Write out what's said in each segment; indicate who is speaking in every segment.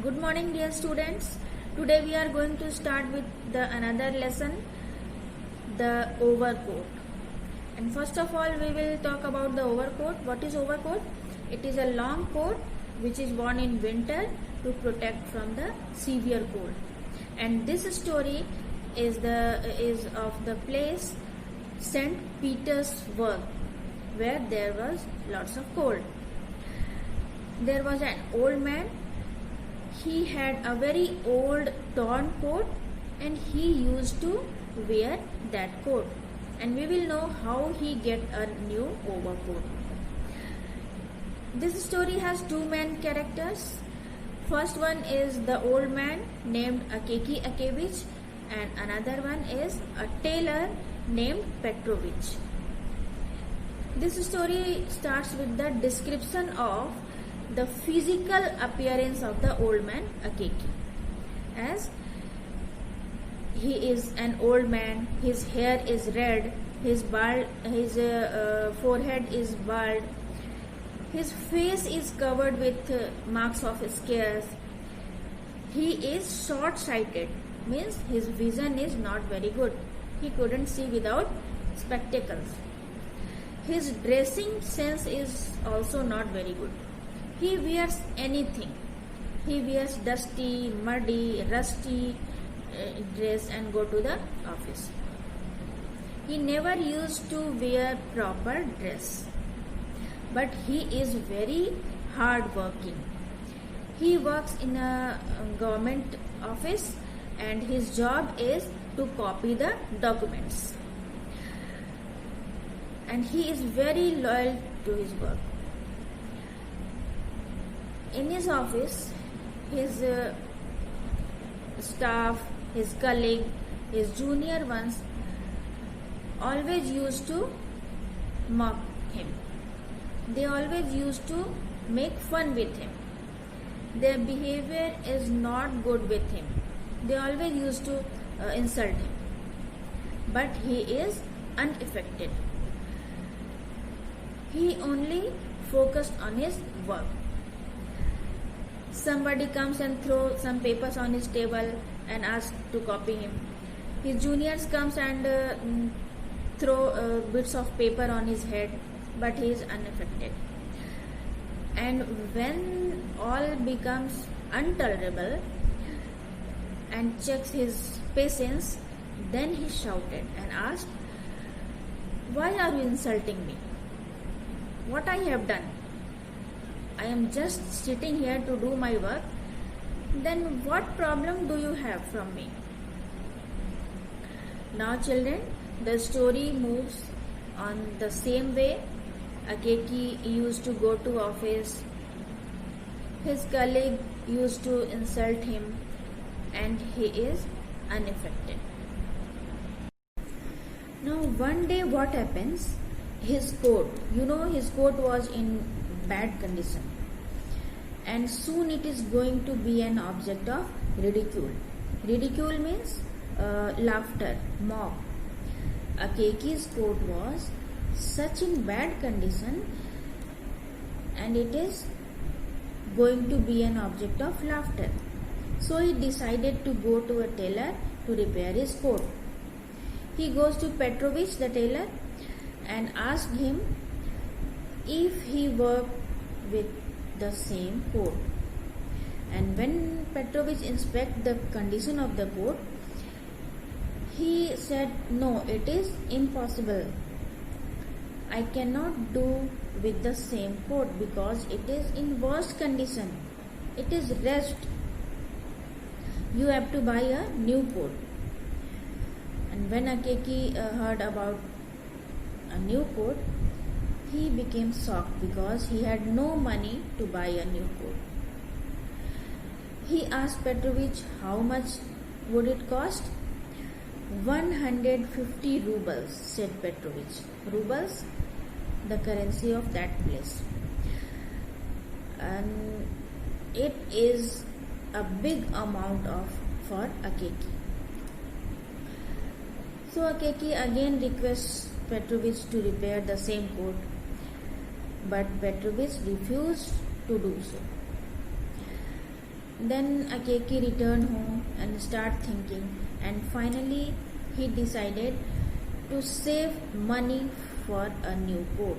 Speaker 1: Good morning, dear students. Today we are going to start with another lesson, the overcoat. And first of all, we will talk about the overcoat. What is overcoat? It is a long coat which is worn in winter to protect from the severe cold. And this story is of the place St. Petersburg, where there was lots of cold. There was an old man. He had a very old torn coat and he used to wear that coat, and we will know how he get a new overcoat. This story has two main characters. First one is the old man named Akaki Akevich, and another one is a tailor named Petrovich. This story starts with the description of the physical appearance of the old man Akaki. As he is an old man, his hair is red, his forehead is bald, his face is covered with marks of scars. He is short-sighted, means his vision is not very good. He couldn't see without spectacles. His dressing sense is also not very good. He wears anything. He wears dusty, muddy, rusty dress and go to the office. He never used to wear proper dress. But he is very hard working. He works in a government office and his job is to copy the documents. And he is very loyal to his work. In his office, his staff, his colleague, his junior ones always used to mock him. They always used to make fun with him. Their behavior is not good with him. They always used to insult him. But he is unaffected. He only focused on his work. Somebody comes and throws some papers on his table and asks to copy him. His juniors comes and throw bits of paper on his head, but he is unaffected. And when all becomes intolerable and checks his patience, then he shouted and asked, "Why are you insulting me? What I have done? I am just sitting here to do my work. Then what problem do you have from me?" Now children, the story moves on the same way. Akaki used to go to office. His colleague used to insult him and he is unaffected. Now one day what happens? His coat was in bad condition, and soon it is going to be an object of ridicule. Ridicule means laughter, mock. Akaki's coat was such in bad condition and it is going to be an object of laughter. So he decided to go to a tailor to repair his coat. He goes to Petrovich the tailor and asked him if he worked with the same coat. And when Petrovich inspected the condition of the coat, he said, "No, it is impossible. I cannot do with the same coat because it is in worst condition. It is rust. You have to buy a new coat." And when Akaki heard about a new coat, he became shocked because he had no money to buy a new coat. He asked Petrovich how much would it cost. 150 rubles, said Petrovich. Rubles, the currency of that place. And it is a big amount for Akaki. So Akaki again requests Petrovich to repair the same coat, but Petrovich refused to do so. Then Akeki returned home and started thinking, and finally he decided to save money for a new coat.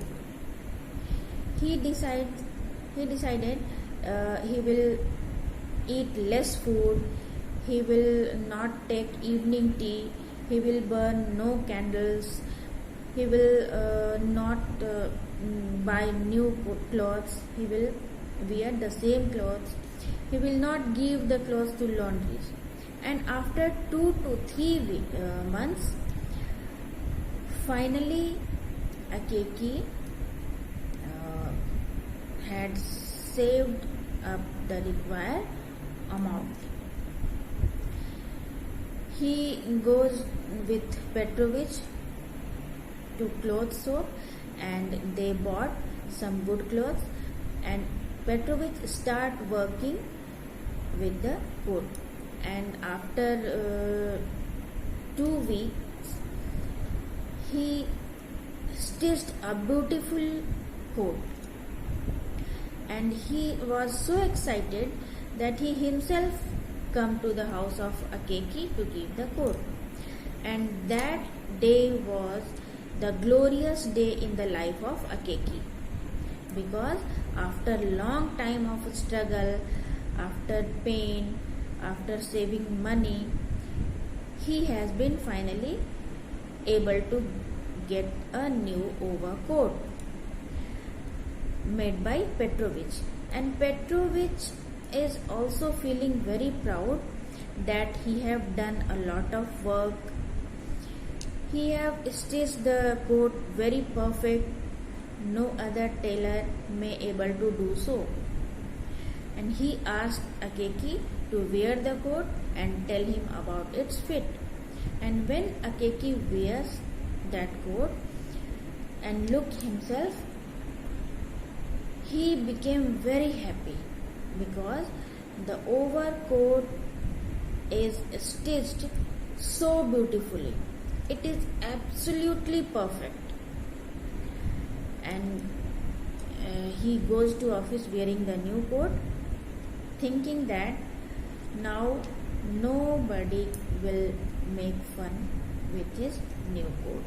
Speaker 1: He decided he will eat less food, he will not take evening tea, he will burn no candles, he will not buy new clothes, he will wear the same clothes, he will not give the clothes to laundries. And after 2 to 3 months, finally Akeki had saved up the required amount. He goes with Petrovich to clothes shop and they bought some good clothes, and Petrovich start working with the coat, and after 2 weeks he stitched a beautiful coat, and he was so excited that he himself come to the house of Akeki to give the coat. And that day was the glorious day in the life of Akeki, because after long time of struggle, after pain, after saving money, he has been finally able to get a new overcoat made by Petrovich. And Petrovich is also feeling very proud that he have done a lot of work. He have stitched the coat very perfect. No other tailor may able to do so. And he asked Akeki to wear the coat and tell him about its fit. And when Akeki wears that coat and look himself, he became very happy, because the overcoat is stitched so beautifully. It is absolutely perfect. And he goes to office wearing the new coat, thinking that now nobody will make fun with his new coat.